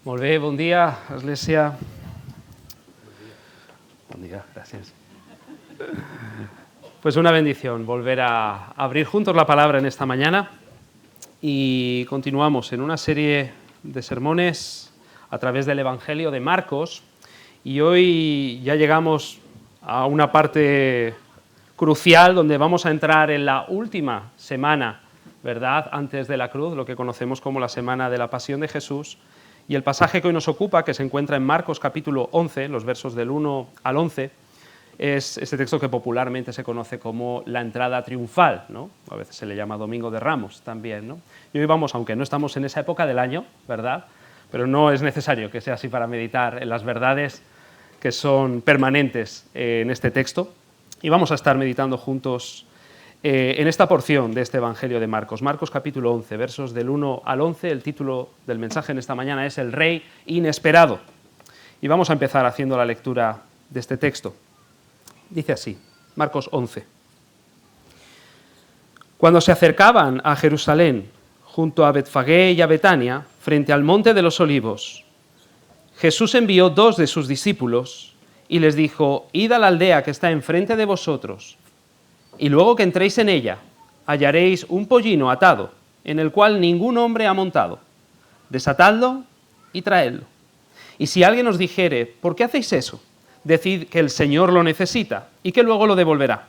Molt bé, bon dia, Església. Buen día, gracias. Pues una bendición volver a abrir juntos la palabra en esta mañana y continuamos en una serie de sermones a través del Evangelio de Marcos y hoy ya llegamos a una parte crucial donde vamos a entrar en la última semana, ¿verdad?, antes de la cruz, lo que conocemos como la semana de la Pasión de Jesús. Y el pasaje que hoy nos ocupa, que se encuentra en Marcos capítulo 11, los versos del 1 al 11, es ese texto que popularmente se conoce como la entrada triunfal, ¿no? A veces se le llama Domingo de Ramos también, ¿no? Y hoy vamos, aunque no estamos en esa época del año, ¿verdad?, pero no es necesario que sea así para meditar en las verdades que son permanentes en este texto. Y vamos a estar meditando juntos en esta porción de este Evangelio de Marcos. Marcos capítulo 11, versos del 1 al 11, el título del mensaje en esta mañana es El Rey Inesperado. Y vamos a empezar haciendo la lectura de este texto. Dice así, Marcos 11. Cuando se acercaban a Jerusalén, junto a Betfagé y a Betania, frente al monte de los Olivos, Jesús envió 2 de sus discípulos y les dijo: Id a la aldea que está enfrente de vosotros, y luego que entréis en ella, hallaréis un pollino atado, en el cual ningún hombre ha montado. Desatadlo y traedlo. Y si alguien os dijere: ¿por qué hacéis eso?, decid que el Señor lo necesita y que luego lo devolverá.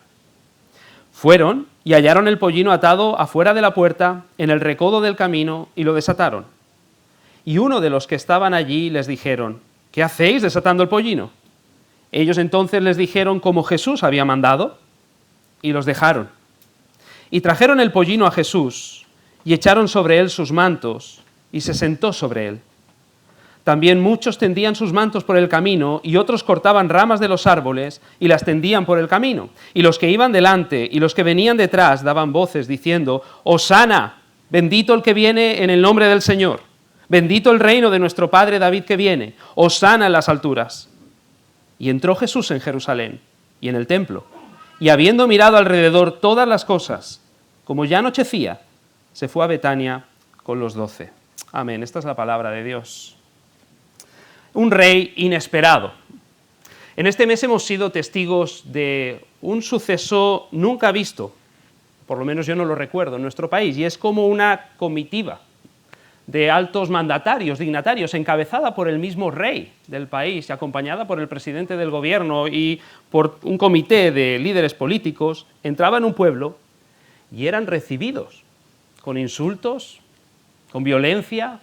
Fueron y hallaron el pollino atado afuera de la puerta, en el recodo del camino, y lo desataron. Y uno de los que estaban allí les dijeron: ¿qué hacéis desatando el pollino? Ellos entonces les dijeron como Jesús había mandado, y los dejaron. Y trajeron el pollino a Jesús, y echaron sobre él sus mantos, y se sentó sobre él. También muchos tendían sus mantos por el camino, y otros cortaban ramas de los árboles, y las tendían por el camino. Y los que iban delante, y los que venían detrás, daban voces, diciendo: Hosana, bendito el que viene en el nombre del Señor. Bendito el reino de nuestro padre David que viene. Hosana en las alturas. Y entró Jesús en Jerusalén, y en el templo, y habiendo mirado alrededor todas las cosas, como ya anochecía, se fue a Betania con los 12. Amén. Esta es la palabra de Dios. Un rey inesperado. En este mes hemos sido testigos de un suceso nunca visto, por lo menos yo no lo recuerdo, en nuestro país, y es como una comitiva de altos mandatarios, dignatarios, encabezada por el mismo rey del país, acompañada por el presidente del gobierno y por un comité de líderes políticos, entraba en un pueblo y eran recibidos con insultos, con violencia,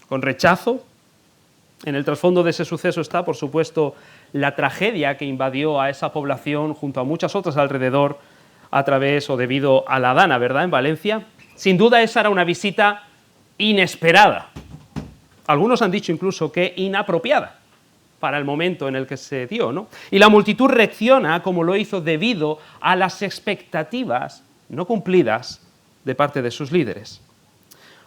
con rechazo. En el trasfondo de ese suceso está, por supuesto, la tragedia que invadió a esa población junto a muchas otras alrededor a través o debido a la Dana, ¿verdad?, en Valencia. Sin duda esa era una visita inesperada. Algunos han dicho incluso que inapropiada para el momento en el que se dio, ¿no? Y la multitud reacciona como lo hizo debido a las expectativas no cumplidas de parte de sus líderes.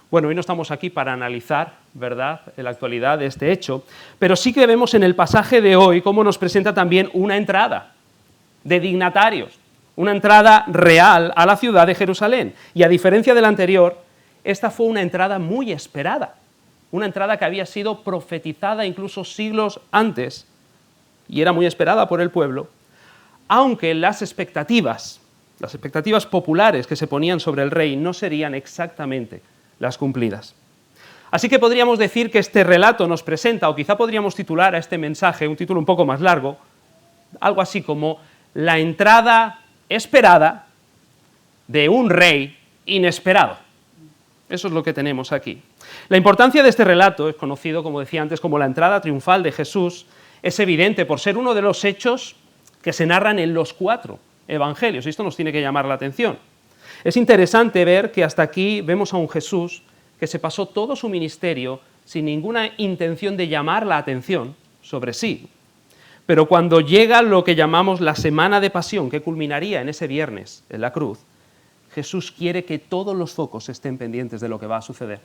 Bueno, hoy no estamos aquí para analizar, ¿verdad?, la actualidad de este hecho, pero sí que vemos en el pasaje de hoy cómo nos presenta también una entrada de dignatarios, una entrada real a la ciudad de Jerusalén. Y a diferencia de la anterior, esta fue una entrada muy esperada, una entrada que había sido profetizada incluso siglos antes y era muy esperada por el pueblo, aunque las expectativas populares que se ponían sobre el rey no serían exactamente las cumplidas. Así que podríamos decir que este relato nos presenta, o quizá podríamos titular a este mensaje, un título un poco más largo, algo así como la entrada esperada de un rey inesperado. Eso es lo que tenemos aquí. La importancia de este relato es conocido, como decía antes, como la entrada triunfal de Jesús. Es evidente por ser uno de los hechos que se narran en los 4 evangelios. Y esto nos tiene que llamar la atención. Es interesante ver que hasta aquí vemos a un Jesús que se pasó todo su ministerio sin ninguna intención de llamar la atención sobre sí. Pero cuando llega lo que llamamos la semana de pasión, que culminaría en ese viernes en la cruz, Jesús quiere que todos los focos estén pendientes de lo que va a suceder.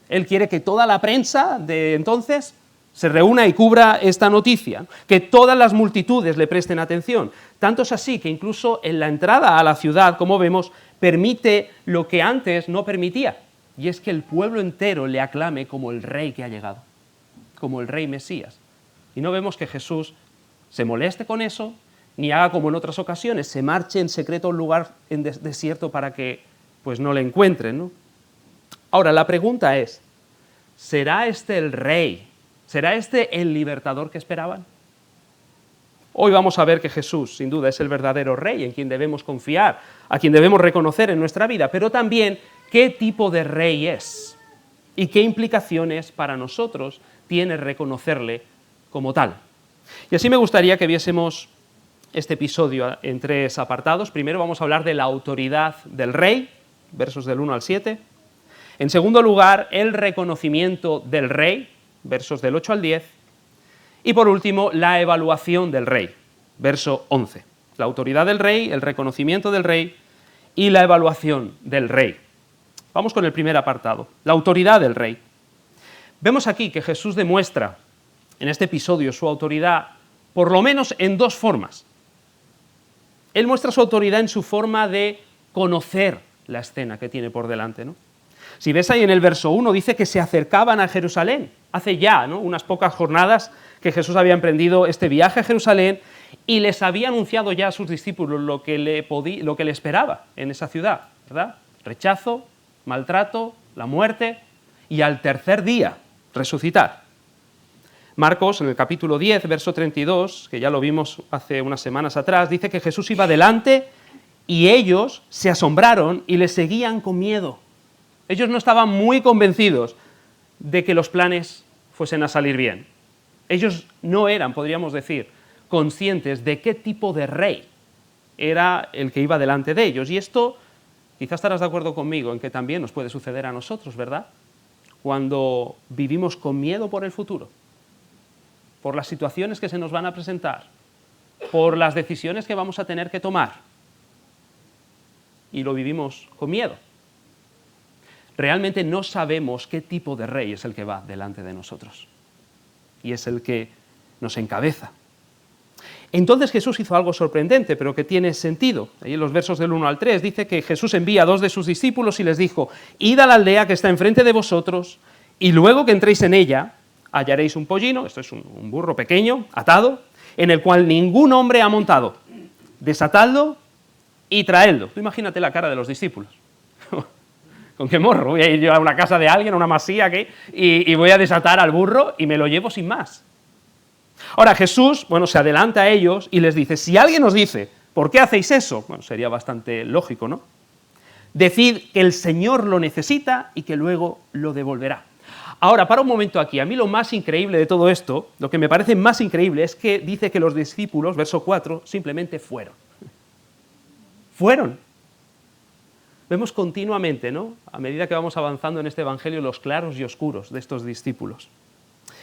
Él quiere que toda la prensa de entonces se reúna y cubra esta noticia, que todas las multitudes le presten atención. Tanto es así que incluso en la entrada a la ciudad, como vemos, permite lo que antes no permitía, y es que el pueblo entero le aclame como el rey que ha llegado. como el rey Mesías. Y no vemos que Jesús se moleste con eso, ni haga como en otras ocasiones, se marche en secreto a un lugar en desierto para que pues, no le encuentren, ¿no? Ahora, la pregunta es, ¿será este el rey? ¿Será este el libertador que esperaban? Hoy vamos a ver que Jesús, sin duda, es el verdadero rey en quien debemos confiar, a quien debemos reconocer en nuestra vida, pero también qué tipo de rey es y qué implicaciones para nosotros tiene reconocerle como tal. Y así me gustaría que viésemos este episodio en tres apartados. Primero vamos a hablar de la autoridad del rey, versos del 1 al 7. En segundo lugar, el reconocimiento del rey, versos del 8 al 10. Y por último, la evaluación del rey, verso 11. La autoridad del rey, el reconocimiento del rey y la evaluación del rey. Vamos con el primer apartado, la autoridad del rey. Vemos aquí que Jesús demuestra en este episodio su autoridad por lo menos en dos formas. Él muestra su autoridad en su forma de conocer la escena que tiene por delante, ¿no? Si ves ahí en el verso 1, dice que se acercaban a Jerusalén. Hace ya, ¿no?, unas pocas jornadas que Jesús había emprendido este viaje a Jerusalén y les había anunciado ya a sus discípulos lo que le esperaba en esa ciudad, ¿verdad? Rechazo, maltrato, la muerte y al tercer día resucitar. Marcos, en el capítulo 10, verso 32, que ya lo vimos hace unas semanas atrás, dice que Jesús iba delante y ellos se asombraron y le seguían con miedo. Ellos no estaban muy convencidos de que los planes fuesen a salir bien. Ellos no eran, podríamos decir, conscientes de qué tipo de rey era el que iba delante de ellos. Y esto, quizás estarás de acuerdo conmigo en que también nos puede suceder a nosotros, ¿verdad? Cuando vivimos con miedo por el futuro, por las situaciones que se nos van a presentar, por las decisiones que vamos a tener que tomar. Y lo vivimos con miedo. Realmente no sabemos qué tipo de rey es el que va delante de nosotros. Y es el que nos encabeza. Entonces Jesús hizo algo sorprendente, pero que tiene sentido. Ahí en los versos del 1 al 3 dice que Jesús envía a 2 de sus discípulos y les dijo: id a la aldea que está enfrente de vosotros, y luego que entréis en ella, hallaréis un pollino, esto es un burro pequeño, atado, en el cual ningún hombre ha montado. Desatadlo y traedlo. Tú imagínate la cara de los discípulos. ¿Con qué morro? Voy a ir yo a una casa de alguien, a una masía aquí, y voy a desatar al burro y me lo llevo sin más. Ahora Jesús, se adelanta a ellos y les dice: si alguien os dice, ¿por qué hacéis eso? Sería bastante lógico, ¿no? Decid que el Señor lo necesita y que luego lo devolverá. Ahora, para un momento aquí, a mí lo más increíble de todo esto, lo que me parece más increíble es que dice que los discípulos, verso 4, simplemente fueron. Fueron. Vemos continuamente, ¿no?, a medida que vamos avanzando en este evangelio, los claros y oscuros de estos discípulos.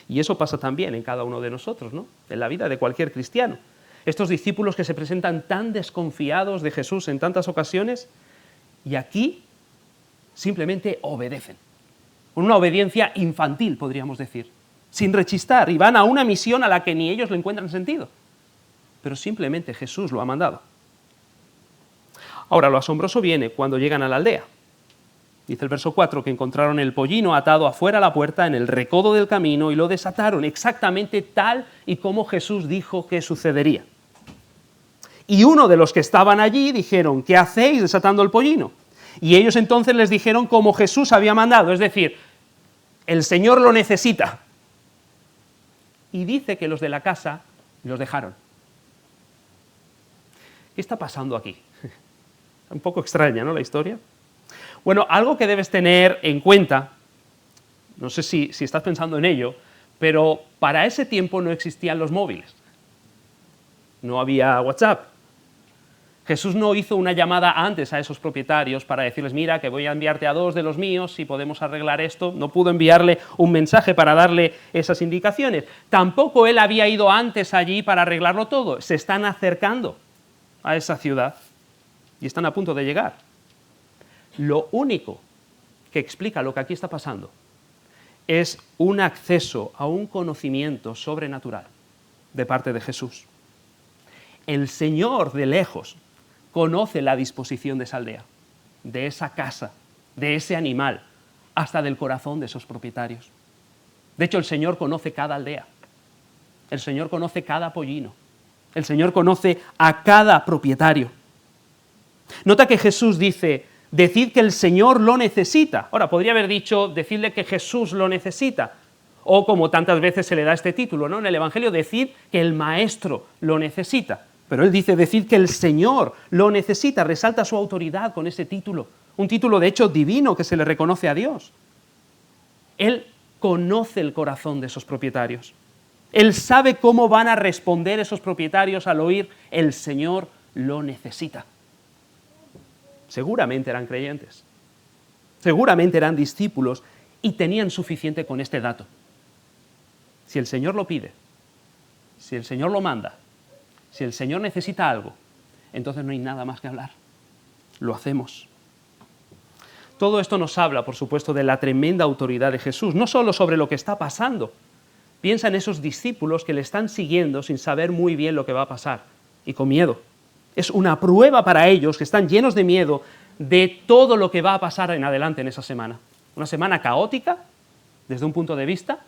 Y eso pasa también en cada uno de nosotros, ¿no?, en la vida de cualquier cristiano. Estos discípulos que se presentan tan desconfiados de Jesús en tantas ocasiones, y aquí simplemente obedecen. Con una obediencia infantil, podríamos decir, sin rechistar, y van a una misión a la que ni ellos le encuentran sentido. Pero simplemente Jesús lo ha mandado. Ahora, lo asombroso viene cuando llegan a la aldea. Dice el verso 4 que encontraron el pollino atado afuera a la puerta en el recodo del camino y lo desataron exactamente tal y como Jesús dijo que sucedería. Y uno de los que estaban allí dijeron: ¿qué hacéis desatando el pollino? Y ellos entonces les dijeron como Jesús había mandado, es decir, el Señor lo necesita. Y dice que los de la casa los dejaron. ¿Qué está pasando aquí? Un poco extraña, ¿no?, la historia. Bueno, algo que debes tener en cuenta, no sé si estás pensando en ello, pero para ese tiempo no existían los móviles. No había WhatsApp. Jesús no hizo una llamada antes a esos propietarios para decirles: mira, que voy a enviarte a 2 de los míos, si podemos arreglar esto. No pudo enviarle un mensaje para darle esas indicaciones. Tampoco él había ido antes allí para arreglarlo todo. Se están acercando a esa ciudad y están a punto de llegar. Lo único que explica lo que aquí está pasando es un acceso a un conocimiento sobrenatural de parte de Jesús. El Señor de lejos conoce la disposición de esa aldea, de esa casa, de ese animal, hasta del corazón de esos propietarios. De hecho, el Señor conoce cada aldea. El Señor conoce cada pollino. El Señor conoce a cada propietario. Nota que Jesús dice, decid que el Señor lo necesita. Ahora, podría haber dicho, decidle que Jesús lo necesita. O como tantas veces se le da este título, ¿no? En el Evangelio, decid que el Maestro lo necesita. Pero él dice, decid que el Señor lo necesita, resalta su autoridad con ese título. Un título, de hecho, divino que se le reconoce a Dios. Él conoce el corazón de esos propietarios. Él sabe cómo van a responder esos propietarios al oír, el Señor lo necesita. Seguramente eran creyentes, seguramente eran discípulos y tenían suficiente con este dato. Si el Señor lo pide, si el Señor lo manda, si el Señor necesita algo, entonces no hay nada más que hablar. Lo hacemos. Todo esto nos habla, por supuesto, de la tremenda autoridad de Jesús, no solo sobre lo que está pasando. Piensa en esos discípulos que le están siguiendo sin saber muy bien lo que va a pasar y con miedo. Es una prueba para ellos que están llenos de miedo de todo lo que va a pasar en adelante en esa semana. Una semana caótica, desde un punto de vista,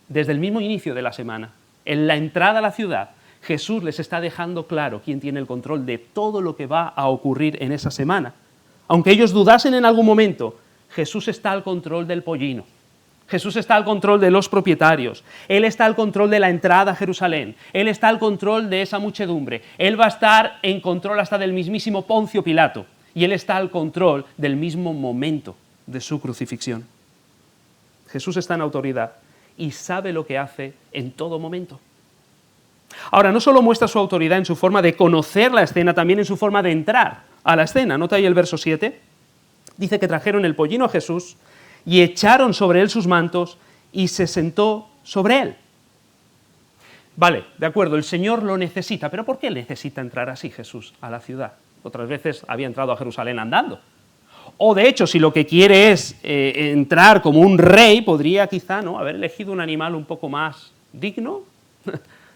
desde el mismo inicio de la semana. En la entrada a la ciudad, Jesús les está dejando claro quién tiene el control de todo lo que va a ocurrir en esa semana. Aunque ellos dudasen en algún momento, Jesús está al control del pollino. Jesús está al control de los propietarios, Él está al control de la entrada a Jerusalén, Él está al control de esa muchedumbre, Él va a estar en control hasta del mismísimo Poncio Pilato, y Él está al control del mismo momento de su crucifixión. Jesús está en autoridad y sabe lo que hace en todo momento. Ahora, no solo muestra su autoridad en su forma de conocer la escena, también en su forma de entrar a la escena. Nota ahí el verso 7, dice que trajeron el pollino a Jesús, y echaron sobre él sus mantos, y se sentó sobre él. Vale, de acuerdo, el Señor lo necesita, pero ¿por qué necesita entrar así Jesús a la ciudad? Otras veces había entrado a Jerusalén andando. O de hecho, si lo que quiere es entrar como un rey, podría quizá ¿no? haber elegido un animal un poco más digno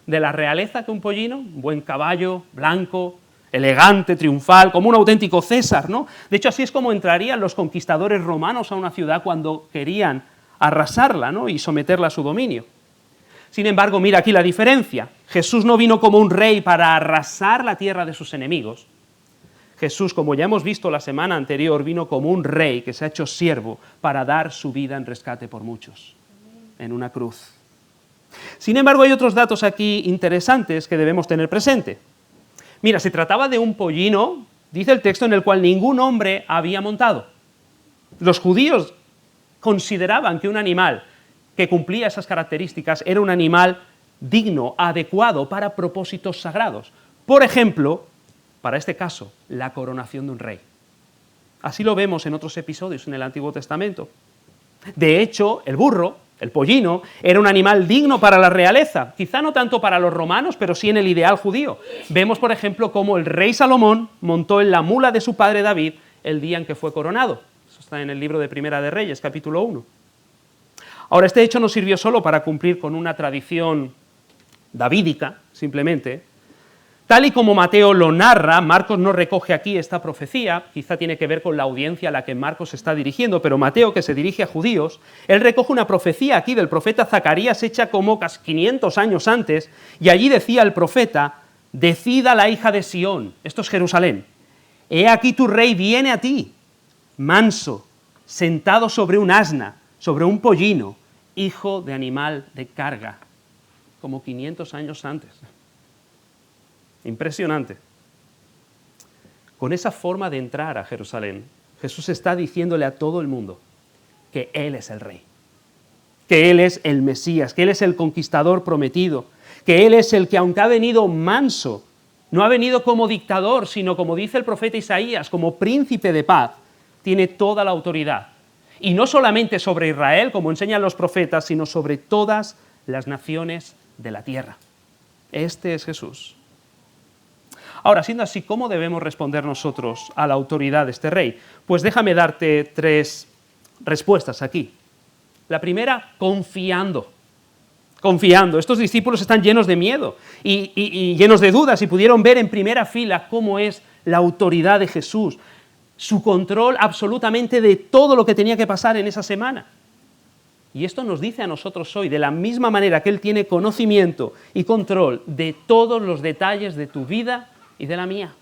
de la realeza que un pollino, un buen caballo, blanco, elegante, triunfal, como un auténtico César, ¿no? De hecho, así es como entrarían los conquistadores romanos a una ciudad cuando querían arrasarla, ¿no? Y someterla a su dominio. Sin embargo, mira aquí la diferencia. Jesús no vino como un rey para arrasar la tierra de sus enemigos. Jesús, como ya hemos visto la semana anterior, vino como un rey que se ha hecho siervo para dar su vida en rescate por muchos, en una cruz. Sin embargo, hay otros datos aquí interesantes que debemos tener presente. Mira, se trataba de un pollino, dice el texto, en el cual ningún hombre había montado. Los judíos consideraban que un animal que cumplía esas características era un animal digno, adecuado para propósitos sagrados. Por ejemplo, para este caso, la coronación de un rey. Así lo vemos en otros episodios en el Antiguo Testamento. De hecho, el burro, el pollino, era un animal digno para la realeza, quizá no tanto para los romanos, pero sí en el ideal judío. Vemos, por ejemplo, cómo el rey Salomón montó en la mula de su padre David el día en que fue coronado. Eso está en el libro de Primera de Reyes, capítulo 1. Ahora, este hecho no sirvió solo para cumplir con una tradición davídica, simplemente. Tal y como Mateo lo narra, Marcos no recoge aquí esta profecía, quizá tiene que ver con la audiencia a la que Marcos se está dirigiendo, pero Mateo, que se dirige a judíos, él recoge una profecía aquí del profeta Zacarías hecha como casi 500 años antes, y allí decía el profeta, decida la hija de Sión, esto es Jerusalén, he aquí tu rey viene a ti, manso, sentado sobre un asna, sobre un pollino, hijo de animal de carga, como 500 años antes. Impresionante. Con esa forma de entrar a Jerusalén, Jesús está diciéndole a todo el mundo que Él es el Rey, que Él es el Mesías, que Él es el conquistador prometido, que Él es el que, aunque ha venido manso, no ha venido como dictador, sino como dice el profeta Isaías, como príncipe de paz, tiene toda la autoridad. Y no solamente sobre Israel, como enseñan los profetas, sino sobre todas las naciones de la tierra. Este es Jesús. Ahora, siendo así, ¿cómo debemos responder nosotros a la autoridad de este rey? Pues déjame darte 3 respuestas aquí. La primera, confiando. Confiando. Estos discípulos están llenos de miedo y llenos de dudas y pudieron ver en primera fila cómo es la autoridad de Jesús, su control absolutamente de todo lo que tenía que pasar en esa semana. Y esto nos dice a nosotros hoy, de la misma manera que Él tiene conocimiento y control de todos los detalles de tu vida y de la mía,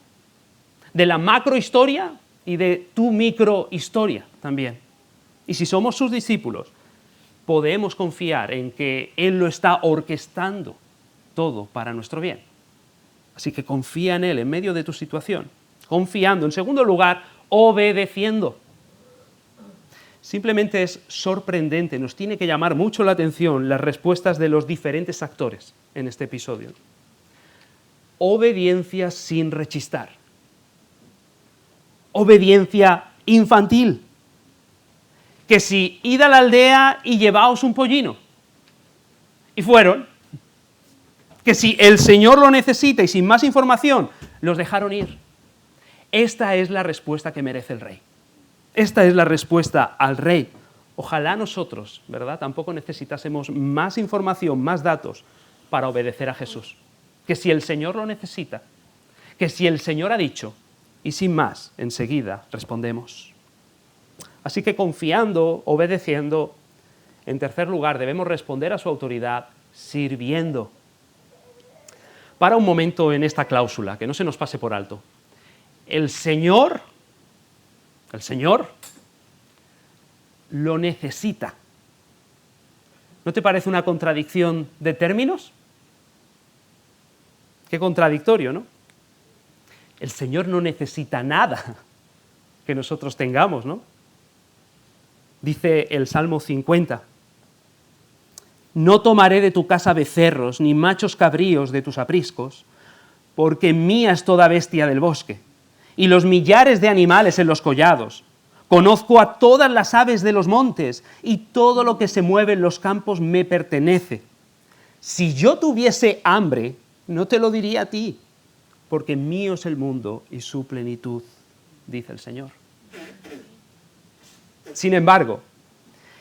de la macrohistoria y de tu microhistoria también. Y si somos sus discípulos, podemos confiar en que Él lo está orquestando todo para nuestro bien. Así que confía en Él en medio de tu situación, confiando. En segundo lugar, obedeciendo. Simplemente es sorprendente, nos tiene que llamar mucho la atención las respuestas de los diferentes actores en este episodio. Obediencia sin rechistar. Obediencia infantil. Que si id a la aldea y llevaos un pollino. Y fueron. Que si el Señor lo necesita y sin más información, los dejaron ir. Esta es la respuesta que merece el rey. Esta es la respuesta al rey. Ojalá nosotros, ¿verdad?, tampoco necesitásemos más información, más datos para obedecer a Jesús. Que si el Señor lo necesita, que si el Señor ha dicho, y sin más, enseguida respondemos. Así que confiando, obedeciendo, en tercer lugar, debemos responder a su autoridad sirviendo. Para un momento en esta cláusula, que no se nos pase por alto. El Señor lo necesita. ¿No te parece una contradicción de términos? Qué contradictorio, ¿no? El Señor no necesita nada que nosotros tengamos, ¿no? Dice el Salmo 50, no tomaré de tu casa becerros, ni machos cabríos de tus apriscos, porque mía es toda bestia del bosque, y los millares de animales en los collados. Conozco a todas las aves de los montes, y todo lo que se mueve en los campos me pertenece. Si yo tuviese hambre, no te lo diría a ti, porque mío es el mundo y su plenitud, dice el Señor. Sin embargo,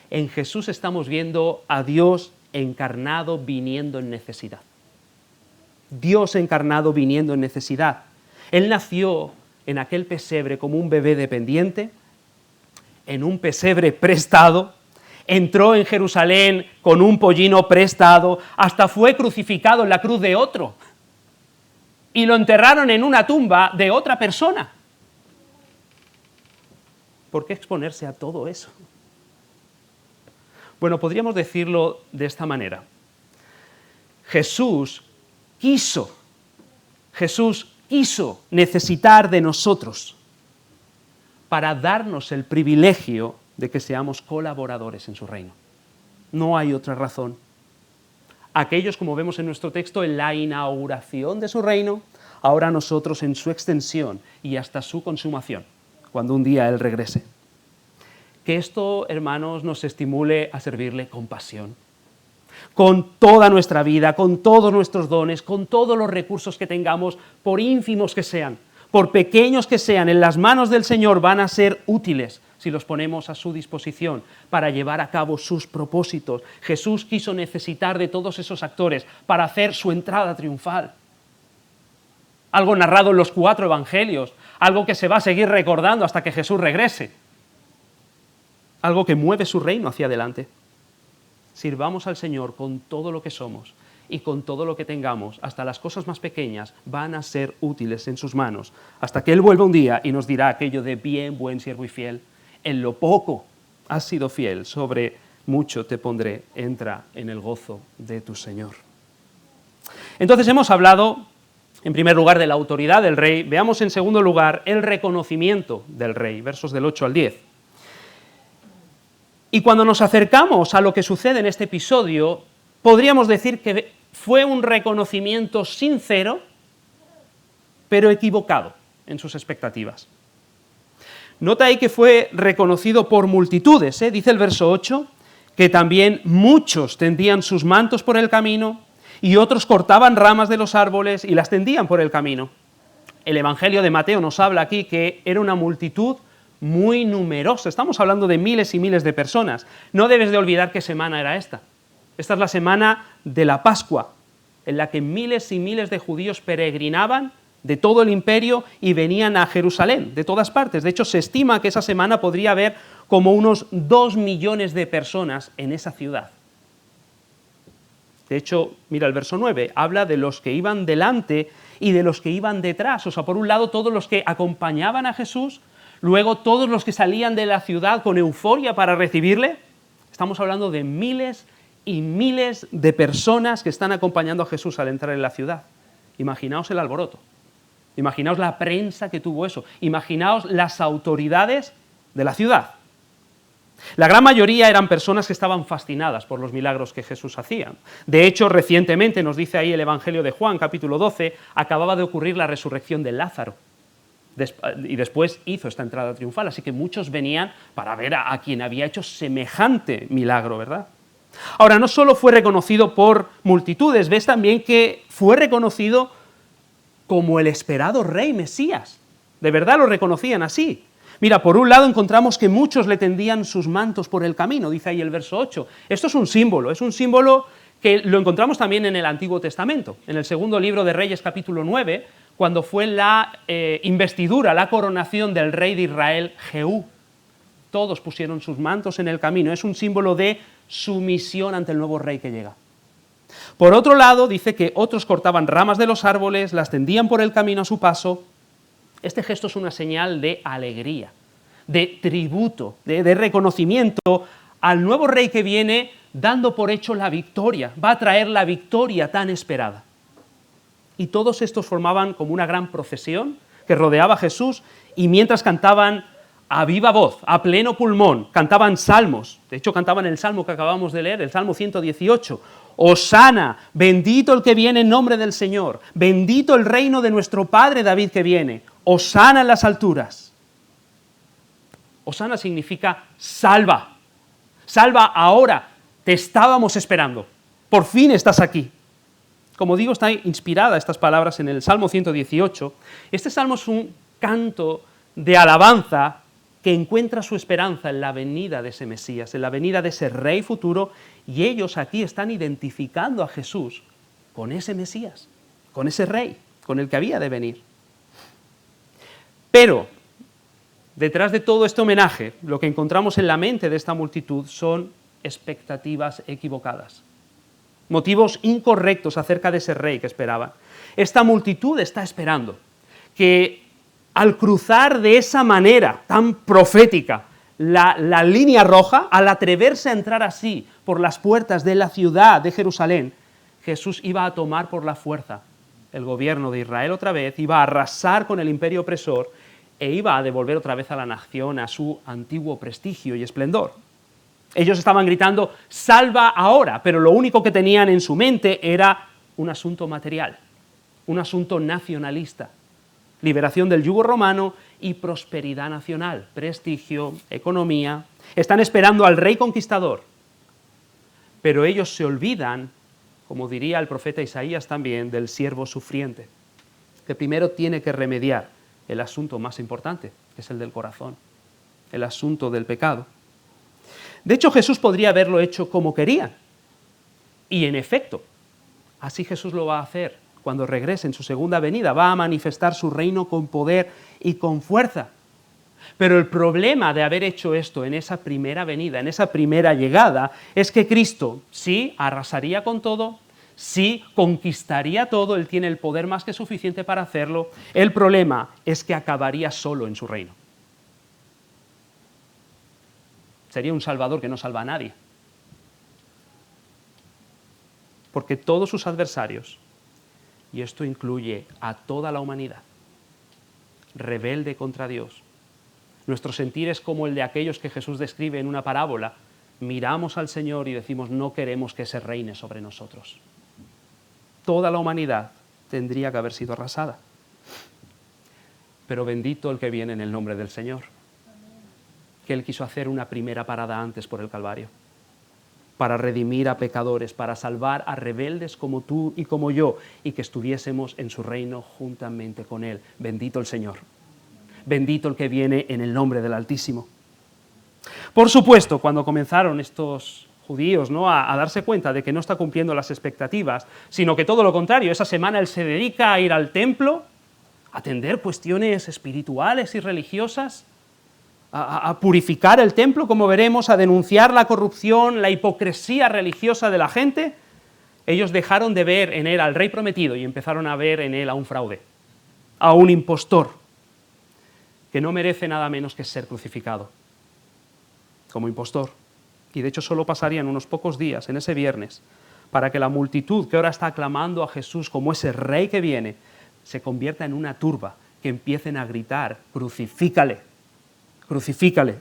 en Jesús estamos viendo a Dios encarnado viniendo en necesidad. Dios encarnado viniendo en necesidad. Él nació en aquel pesebre como un bebé dependiente, en un pesebre prestado, entró en Jerusalén con un pollino prestado, hasta fue crucificado en la cruz de otro, y lo enterraron en una tumba de otra persona. ¿Por qué exponerse a todo eso? Bueno, podríamos decirlo de esta manera. Jesús quiso necesitar de nosotros para darnos el privilegio de que seamos colaboradores en su reino. No hay otra razón. Aquellos, como vemos en nuestro texto, en la inauguración de su reino, ahora nosotros en su extensión y hasta su consumación, cuando un día Él regrese. Que esto, hermanos, nos estimule a servirle con pasión, con toda nuestra vida, con todos nuestros dones, con todos los recursos que tengamos, por ínfimos que sean, por pequeños que sean, en las manos del Señor van a ser útiles si los ponemos a su disposición para llevar a cabo sus propósitos. Jesús quiso necesitar de todos esos actores para hacer su entrada triunfal. Algo narrado en los 4 evangelios, algo que se va a seguir recordando hasta que Jesús regrese. Algo que mueve su reino hacia adelante. Sirvamos al Señor con todo lo que somos y con todo lo que tengamos, hasta las cosas más pequeñas van a ser útiles en sus manos, hasta que Él vuelva un día y nos dirá aquello de bien, buen siervo y fiel. En lo poco has sido fiel, sobre mucho te pondré, entra en el gozo de tu Señor. Entonces hemos hablado, en primer lugar, de la autoridad del rey. Veamos en segundo lugar el reconocimiento del rey, versos del 8 al 10. Y cuando nos acercamos a lo que sucede en este episodio, podríamos decir que fue un reconocimiento sincero, pero equivocado en sus expectativas. Nota ahí que fue reconocido por multitudes, dice el verso 8, que también muchos tendían sus mantos por el camino y otros cortaban ramas de los árboles y las tendían por el camino. El Evangelio de Mateo nos habla aquí que era una multitud muy numerosa. Estamos hablando de miles y miles de personas. No debes de olvidar qué semana era esta. Esta es la semana de la Pascua, en la que miles y miles de judíos peregrinaban de todo el imperio y venían a Jerusalén, de todas partes. De hecho, se estima que esa semana podría haber como unos 2 millones de personas en esa ciudad. De hecho, mira el verso 9, habla de los que iban delante y de los que iban detrás. O sea, por un lado, todos los que acompañaban a Jesús, luego todos los que salían de la ciudad con euforia para recibirle. Estamos hablando de miles y miles de personas que están acompañando a Jesús al entrar en la ciudad. Imaginaos el alboroto, imaginaos la prensa que tuvo eso, imaginaos las autoridades de la ciudad. La gran mayoría eran personas que estaban fascinadas por los milagros que Jesús hacía. De hecho, recientemente, nos dice ahí el Evangelio de Juan, capítulo 12, acababa de ocurrir la resurrección de Lázaro. Y después hizo esta entrada triunfal, así que muchos venían para ver a quien había hecho semejante milagro, ¿verdad? Ahora, no solo fue reconocido por multitudes, ves también que fue reconocido como el esperado rey Mesías. De verdad lo reconocían así. Mira, por un lado encontramos que muchos le tendían sus mantos por el camino, dice ahí el verso 8. Esto es un símbolo que lo encontramos también en el Antiguo Testamento. En el segundo libro de Reyes, capítulo 9, cuando fue la investidura, la coronación del rey de Israel, Jehú. Todos pusieron sus mantos en el camino. Es un símbolo de sumisión ante el nuevo rey que llega. Por otro lado, dice que otros cortaban ramas de los árboles, las tendían por el camino a su paso. Este gesto es una señal de alegría, de tributo, de reconocimiento al nuevo rey que viene, dando por hecho la victoria. Va a traer la victoria tan esperada. Y todos estos formaban como una gran procesión que rodeaba a Jesús, y mientras cantaban a viva voz, a pleno pulmón, cantaban salmos. De hecho, cantaban el salmo que acabamos de leer, el Salmo 118. Hosana, bendito el que viene en nombre del Señor, bendito el reino de nuestro Padre David que viene, hosana en las alturas. Hosana significa salva, salva ahora, te estábamos esperando, por fin estás aquí. Como digo, está inspirada estas palabras en el Salmo 118. Este salmo es un canto de alabanza que encuentra su esperanza en la venida de ese Mesías, en la venida de ese rey futuro, y ellos aquí están identificando a Jesús con ese Mesías, con ese rey, con el que había de venir. Pero, detrás de todo este homenaje, lo que encontramos en la mente de esta multitud son expectativas equivocadas, motivos incorrectos acerca de ese rey que esperaban. Esta multitud está esperando que al cruzar de esa manera tan profética la línea roja, al atreverse a entrar así por las puertas de la ciudad de Jerusalén, Jesús iba a tomar por la fuerza el gobierno de Israel otra vez, iba a arrasar con el imperio opresor e iba a devolver otra vez a la nación a su antiguo prestigio y esplendor. Ellos estaban gritando, salva ahora, pero lo único que tenían en su mente era un asunto material, un asunto nacionalista. Liberación del yugo romano y prosperidad nacional, prestigio, economía. Están esperando al rey conquistador, pero ellos se olvidan, como diría el profeta Isaías también, del siervo sufriente, que primero tiene que remediar el asunto más importante, que es el del corazón, el asunto del pecado. De hecho, Jesús podría haberlo hecho como quería, y en efecto, así Jesús lo va a hacer. Cuando regrese en su segunda venida, va a manifestar su reino con poder y con fuerza. Pero el problema de haber hecho esto en esa primera venida, en esa primera llegada, es que Cristo sí arrasaría con todo, sí conquistaría todo, Él tiene el poder más que suficiente para hacerlo. El problema es que acabaría solo en su reino. Sería un Salvador que no salva a nadie. Porque todos sus adversarios, y esto incluye a toda la humanidad, rebelde contra Dios. Nuestro sentir es como el de aquellos que Jesús describe en una parábola. Miramos al Señor y decimos, no queremos que se reine sobre nosotros. Toda la humanidad tendría que haber sido arrasada. Pero bendito el que viene en el nombre del Señor, que Él quiso hacer una primera parada antes por el Calvario, para redimir a pecadores, para salvar a rebeldes como tú y como yo, y que estuviésemos en su reino juntamente con Él. Bendito el Señor. Bendito el que viene en el nombre del Altísimo. Por supuesto, cuando comenzaron estos judíos, ¿no?, a darse cuenta de que no está cumpliendo las expectativas, sino que todo lo contrario, esa semana Él se dedica a ir al templo, atender cuestiones espirituales y religiosas, a purificar el templo, como veremos, a denunciar la corrupción, la hipocresía religiosa de la gente. Ellos dejaron de ver en él al rey prometido y empezaron a ver en él a un fraude, a un impostor, que no merece nada menos que ser crucificado como impostor. Y de hecho solo pasarían unos pocos días en ese viernes para que la multitud que ahora está aclamando a Jesús como ese rey que viene, se convierta en una turba, que empiecen a gritar: crucifícale, crucifícale.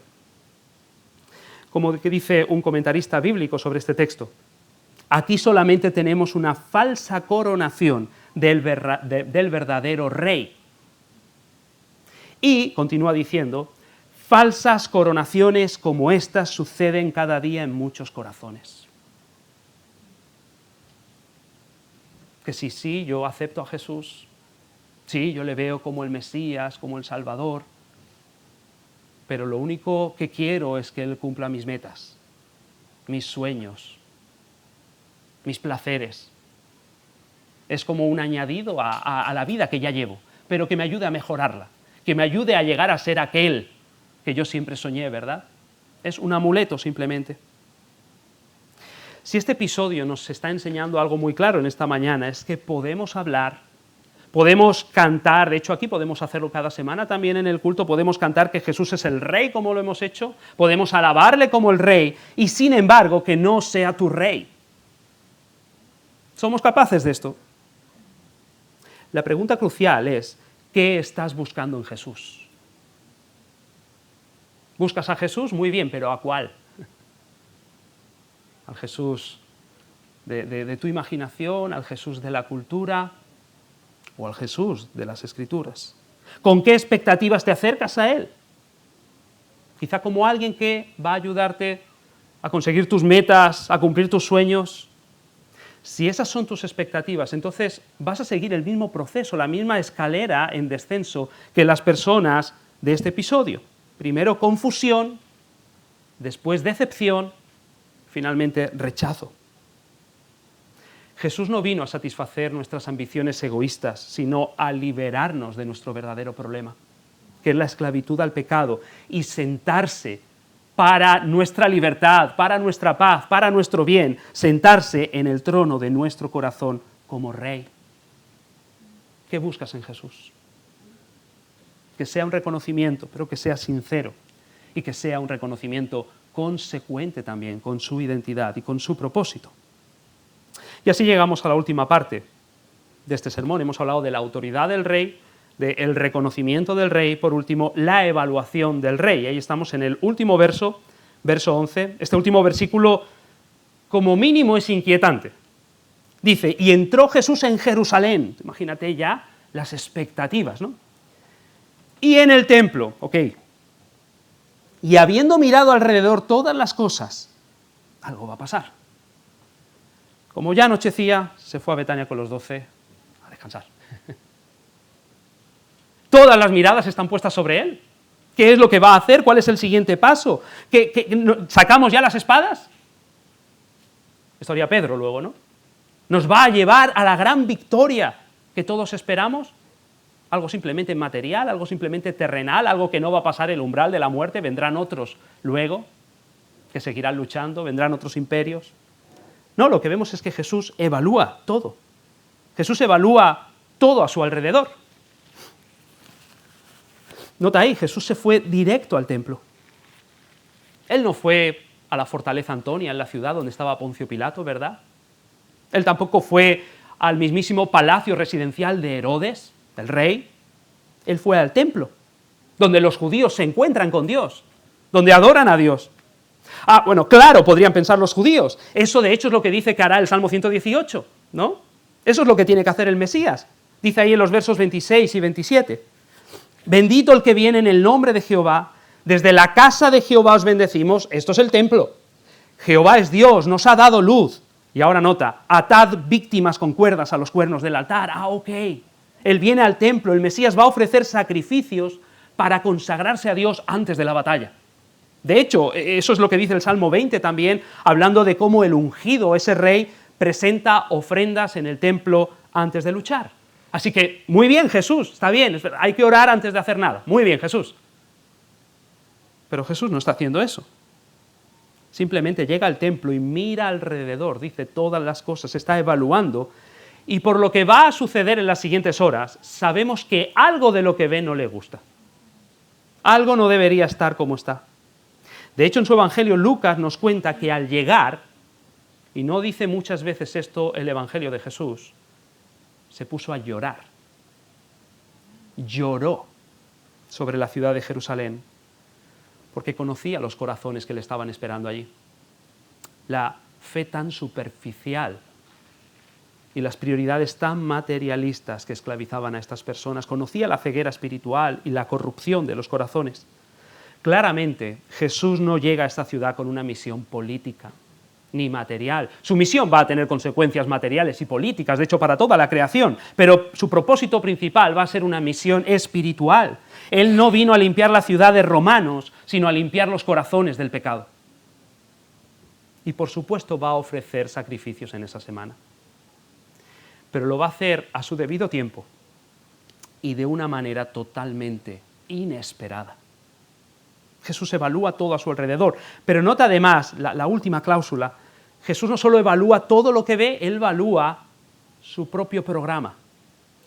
Como que dice un comentarista bíblico sobre este texto, aquí solamente tenemos una falsa coronación del verdadero rey. Y, continúa diciendo, falsas coronaciones como estas suceden cada día en muchos corazones. Que sí, yo acepto a Jesús, sí, yo le veo como el Mesías, como el Salvador, pero lo único que quiero es que Él cumpla mis metas, mis sueños, mis placeres. Es como un añadido a la vida que ya llevo, pero que me ayude a mejorarla, que me ayude a llegar a ser aquel que yo siempre soñé, ¿verdad? Es un amuleto simplemente. Si este episodio nos está enseñando algo muy claro en esta mañana, es que podemos hablar, podemos cantar, de hecho aquí podemos hacerlo cada semana también en el culto, podemos cantar que Jesús es el Rey como lo hemos hecho, podemos alabarle como el Rey y sin embargo que no sea tu Rey. ¿Somos capaces de esto? La pregunta crucial es, ¿qué estás buscando en Jesús? ¿Buscas a Jesús? Muy bien, pero ¿a cuál? ¿Al Jesús de tu imaginación, al Jesús de la cultura o al Jesús de las Escrituras? ¿Con qué expectativas te acercas a Él? Quizá como alguien que va a ayudarte a conseguir tus metas, a cumplir tus sueños. Si esas son tus expectativas, entonces vas a seguir el mismo proceso, la misma escalera en descenso que las personas de este episodio. Primero confusión, después decepción, finalmente rechazo. Jesús no vino a satisfacer nuestras ambiciones egoístas, sino a liberarnos de nuestro verdadero problema, que es la esclavitud al pecado, y sentarse para nuestra libertad, para nuestra paz, para nuestro bien, sentarse en el trono de nuestro corazón como Rey. ¿Qué buscas en Jesús? Que sea un reconocimiento, pero que sea sincero, y que sea un reconocimiento consecuente también con su identidad y con su propósito. Y así llegamos a la última parte de este sermón. Hemos hablado de la autoridad del Rey, del reconocimiento del Rey, por último, la evaluación del Rey. Ahí estamos en el último verso, verso 11. Este último versículo, como mínimo, es inquietante. Dice, y entró Jesús en Jerusalén. Imagínate ya las expectativas, ¿no? Y en el templo, ok. Y habiendo mirado alrededor todas las cosas, algo va a pasar. Como ya anochecía, se fue a Betania con los 12 a descansar. Todas las miradas están puestas sobre él. ¿Qué es lo que va a hacer? ¿Cuál es el siguiente paso? ¿Sacamos ya las espadas? Esto haría Pedro luego, ¿no? ¿Nos va a llevar a la gran victoria que todos esperamos? Algo simplemente material, algo simplemente terrenal, algo que no va a pasar el umbral de la muerte. Vendrán otros luego que seguirán luchando, vendrán otros imperios. No, lo que vemos es que Jesús evalúa todo. Jesús evalúa todo a su alrededor. Nota ahí, Jesús se fue directo al templo. Él no fue a la fortaleza Antonia, en la ciudad donde estaba Poncio Pilato, ¿verdad? Él tampoco fue al mismísimo palacio residencial de Herodes, del rey. Él fue al templo, donde los judíos se encuentran con Dios, donde adoran a Dios. Ah, bueno, claro, podrían pensar los judíos. Eso, de hecho, es lo que dice que hará el Salmo 118, ¿no? Eso es lo que tiene que hacer el Mesías. Dice ahí en los versos 26 y 27. Bendito el que viene en el nombre de Jehová, desde la casa de Jehová os bendecimos. Esto es el templo. Jehová es Dios, nos ha dado luz. Y ahora nota, atad víctimas con cuerdas a los cuernos del altar. Ah, ok. Él viene al templo, el Mesías va a ofrecer sacrificios para consagrarse a Dios antes de la batalla. De hecho, eso es lo que dice el Salmo 20 también, hablando de cómo el ungido, ese rey, presenta ofrendas en el templo antes de luchar. Así que, muy bien, Jesús, está bien, hay que orar antes de hacer nada. Muy bien, Jesús. Pero Jesús no está haciendo eso. Simplemente llega al templo y mira alrededor, dice todas las cosas, está evaluando, y por lo que va a suceder en las siguientes horas, sabemos que algo de lo que ve no le gusta. Algo no debería estar como está. De hecho, en su Evangelio, Lucas nos cuenta que al llegar, y no dice muchas veces esto el Evangelio de Jesús, se puso a llorar. Lloró sobre la ciudad de Jerusalén, porque conocía los corazones que le estaban esperando allí. La fe tan superficial y las prioridades tan materialistas que esclavizaban a estas personas, conocía la ceguera espiritual y la corrupción de los corazones. Claramente, Jesús no llega a esta ciudad con una misión política ni material. Su misión va a tener consecuencias materiales y políticas, de hecho para toda la creación, pero su propósito principal va a ser una misión espiritual. Él no vino a limpiar la ciudad de romanos, sino a limpiar los corazones del pecado. Y por supuesto va a ofrecer sacrificios en esa semana. Pero lo va a hacer a su debido tiempo y de una manera totalmente inesperada. Jesús evalúa todo a su alrededor, pero nota además la última cláusula. Jesús no solo evalúa todo lo que ve, él evalúa su propio programa,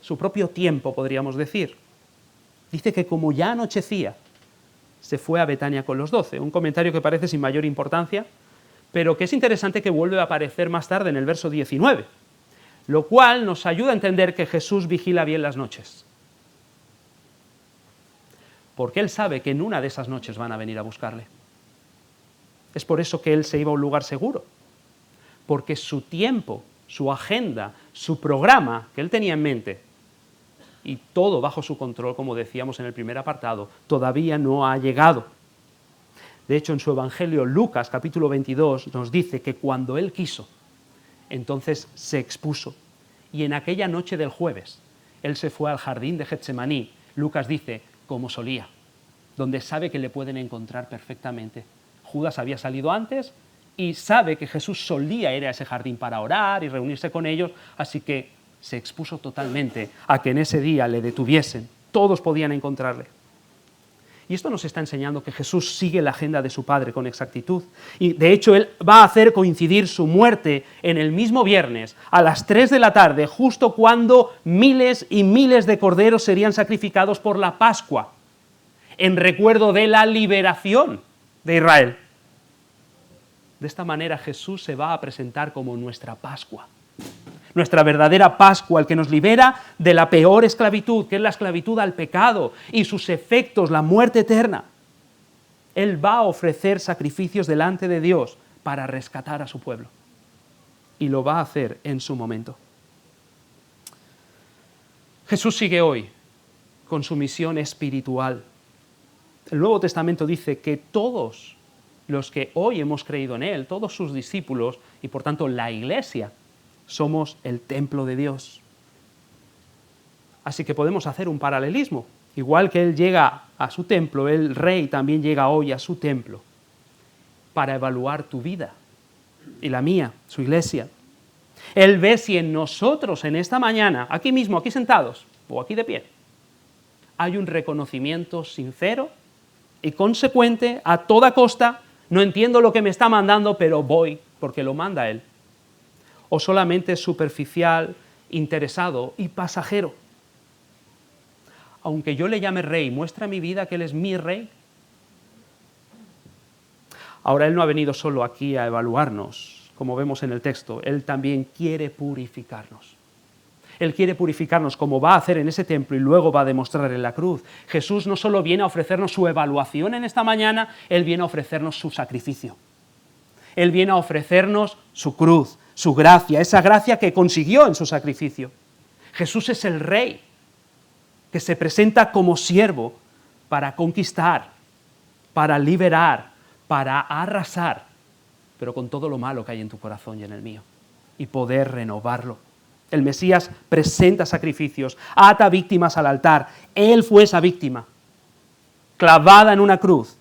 su propio tiempo, podríamos decir. Dice que como ya anochecía, se fue a Betania con los 12, un comentario que parece sin mayor importancia, pero que es interesante que vuelve a aparecer más tarde en el verso 19, lo cual nos ayuda a entender que Jesús vigila bien las noches. Porque él sabe que en una de esas noches van a venir a buscarle. Es por eso que él se iba a un lugar seguro, porque su tiempo, su agenda, su programa que él tenía en mente, y todo bajo su control, como decíamos en el primer apartado, todavía no ha llegado. De hecho, en su Evangelio, Lucas, capítulo 22, nos dice que cuando él quiso, entonces se expuso. Y en aquella noche del jueves, él se fue al jardín de Getsemaní, Lucas dice, como solía, donde sabe que le pueden encontrar perfectamente. Judas había salido antes y sabe que Jesús solía ir a ese jardín para orar y reunirse con ellos, así que se expuso totalmente a que en ese día le detuviesen. Todos podían encontrarle. Y esto nos está enseñando que Jesús sigue la agenda de su Padre con exactitud. Y de hecho, él va a hacer coincidir su muerte en el mismo viernes, a las 3 de la tarde, justo cuando miles y miles de corderos serían sacrificados por la Pascua, en recuerdo de la liberación de Israel. De esta manera Jesús se va a presentar como nuestra Pascua, nuestra verdadera Pascua, el que nos libera de la peor esclavitud, que es la esclavitud al pecado y sus efectos, la muerte eterna. Él va a ofrecer sacrificios delante de Dios para rescatar a su pueblo. Y lo va a hacer en su momento. Jesús sigue hoy con su misión espiritual. El Nuevo Testamento dice que todos los que hoy hemos creído en Él, todos sus discípulos y por tanto la Iglesia, somos el templo de Dios. Así que podemos hacer un paralelismo. Igual que Él llega a su templo, el Rey también llega hoy a su templo para evaluar tu vida y la mía, su Iglesia. Él ve si en nosotros, en esta mañana, aquí mismo, aquí sentados o aquí de pie, hay un reconocimiento sincero y consecuente a toda costa. No entiendo lo que me está mandando, pero voy porque lo manda Él. O solamente superficial, interesado y pasajero. Aunque yo le llame rey, muestra mi vida que Él es mi rey. Ahora Él no ha venido solo aquí a evaluarnos, como vemos en el texto. Él también quiere purificarnos. Él quiere purificarnos como va a hacer en ese templo y luego va a demostrar en la cruz. Jesús no solo viene a ofrecernos su evaluación en esta mañana, Él viene a ofrecernos su sacrificio. Él viene a ofrecernos su cruz, su gracia, esa gracia que consiguió en su sacrificio. Jesús es el Rey que se presenta como siervo para conquistar, para liberar, para arrasar, pero con todo lo malo que hay en tu corazón y en el mío, y poder renovarlo. El Mesías presenta sacrificios, ata víctimas al altar. Él fue esa víctima, clavada en una cruz,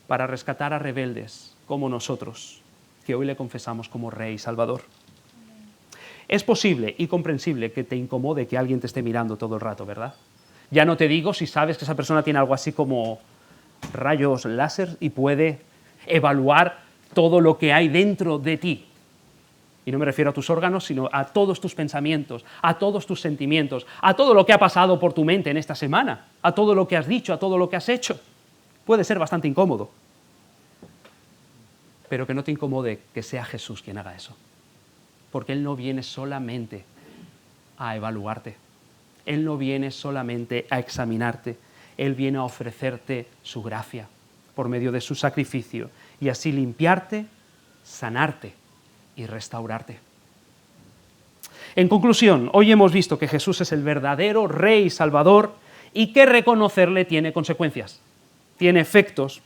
para rescatar a rebeldes como nosotros, que hoy le confesamos como Rey y Salvador. Es posible y comprensible que te incomode que alguien te esté mirando todo el rato, ¿verdad? Ya no te digo si sabes que esa persona tiene algo así como rayos láser y puede evaluar todo lo que hay dentro de ti. Y no me refiero a tus órganos, sino a todos tus pensamientos, a todos tus sentimientos, a todo lo que ha pasado por tu mente en esta semana, a todo lo que has dicho, a todo lo que has hecho. Puede ser bastante incómodo, pero que no te incomode que sea Jesús quien haga eso. Porque Él no viene solamente a evaluarte, Él no viene solamente a examinarte, Él viene a ofrecerte su gracia por medio de su sacrificio y así limpiarte, sanarte y restaurarte. En conclusión, hoy hemos visto que Jesús es el verdadero Rey y Salvador y que reconocerle tiene consecuencias, tiene efectos.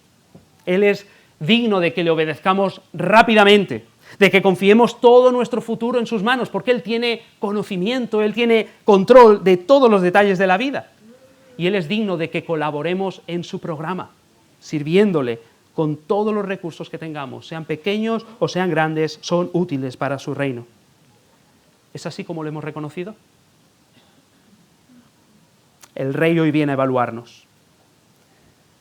Él es digno de que le obedezcamos rápidamente, de que confiemos todo nuestro futuro en sus manos, porque Él tiene conocimiento, Él tiene control de todos los detalles de la vida. Y Él es digno de que colaboremos en su programa, sirviéndole con todos los recursos que tengamos, sean pequeños o sean grandes, son útiles para su reino. ¿Es así como lo hemos reconocido? El Rey hoy viene a evaluarnos.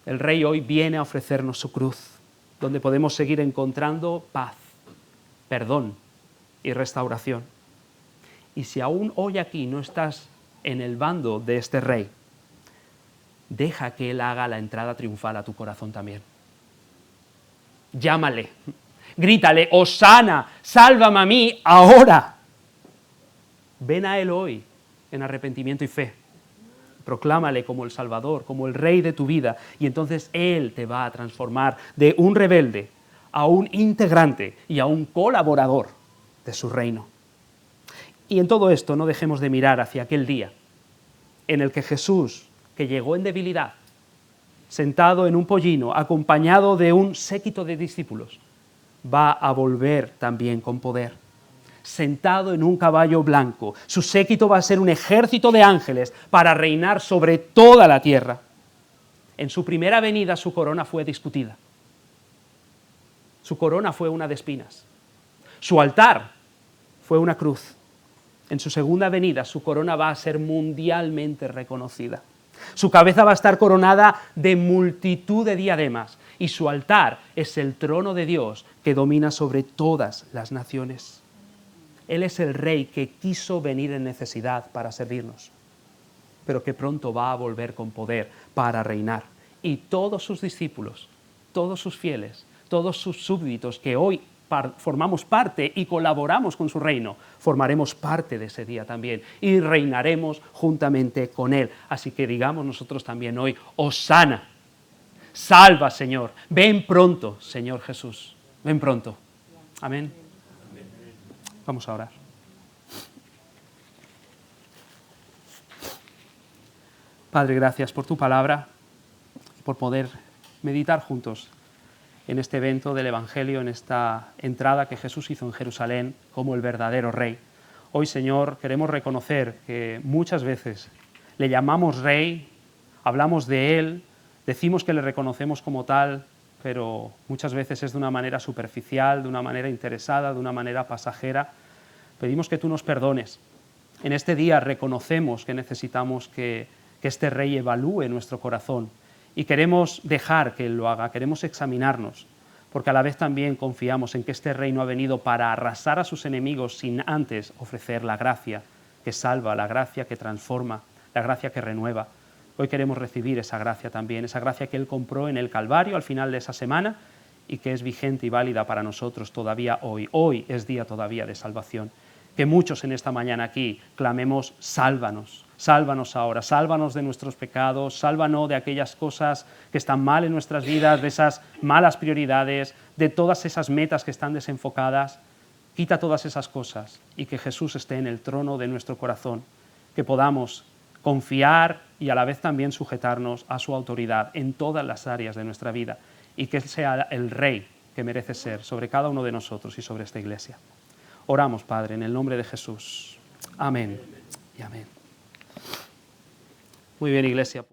El Rey hoy viene a ofrecernos su cruz, donde podemos seguir encontrando paz, perdón y restauración. Y si aún hoy aquí no estás en el bando de este Rey, deja que Él haga la entrada triunfal a tu corazón también. Llámale, grítale, Hosana, sálvame a mí ahora. Ven a Él hoy en arrepentimiento y fe. Proclámale como el Salvador, como el Rey de tu vida, y entonces Él te va a transformar de un rebelde a un integrante y a un colaborador de su reino. Y en todo esto no dejemos de mirar hacia aquel día en el que Jesús, que llegó en debilidad, sentado en un pollino, acompañado de un séquito de discípulos, va a volver también con poder. Sentado en un caballo blanco, su séquito va a ser un ejército de ángeles para reinar sobre toda la tierra. En su primera venida su corona fue discutida. Su corona fue una de espinas. Su altar fue una cruz. En su segunda venida su corona va a ser mundialmente reconocida. Su cabeza va a estar coronada de multitud de diademas y su altar es el trono de Dios que domina sobre todas las naciones. Él es el Rey que quiso venir en necesidad para servirnos, pero que pronto va a volver con poder para reinar. Y todos sus discípulos, todos sus fieles, todos sus súbditos que hoy formamos parte y colaboramos con su reino, formaremos parte de ese día también y reinaremos juntamente con Él. Así que digamos nosotros también hoy, Hosana, salva Señor, ven pronto Señor Jesús, ven pronto. Amén. Vamos a orar. Padre, gracias por tu palabra, por poder meditar juntos en este evento del Evangelio, en esta entrada que Jesús hizo en Jerusalén como el verdadero Rey. Hoy, Señor, queremos reconocer que muchas veces le llamamos Rey, hablamos de Él, decimos que le reconocemos como tal, pero muchas veces es de una manera superficial, de una manera interesada, de una manera pasajera. Pedimos que tú nos perdones. En este día reconocemos que necesitamos que este Rey evalúe nuestro corazón y queremos dejar que Él lo haga, queremos examinarnos, porque a la vez también confiamos en que este Rey no ha venido para arrasar a sus enemigos sin antes ofrecer la gracia que salva, la gracia que transforma, la gracia que renueva. Hoy queremos recibir esa gracia también, esa gracia que Él compró en el Calvario al final de esa semana y que es vigente y válida para nosotros todavía hoy. Hoy es día todavía de salvación. Que muchos en esta mañana aquí clamemos, sálvanos, sálvanos ahora, sálvanos de nuestros pecados, sálvanos de aquellas cosas que están mal en nuestras vidas, de esas malas prioridades, de todas esas metas que están desenfocadas. Quita todas esas cosas y que Jesús esté en el trono de nuestro corazón, que podamos confiar y a la vez también sujetarnos a su autoridad en todas las áreas de nuestra vida y que Él sea el Rey que merece ser sobre cada uno de nosotros y sobre esta iglesia. Oramos, Padre, en el nombre de Jesús. Amén y amén. Muy bien, iglesia.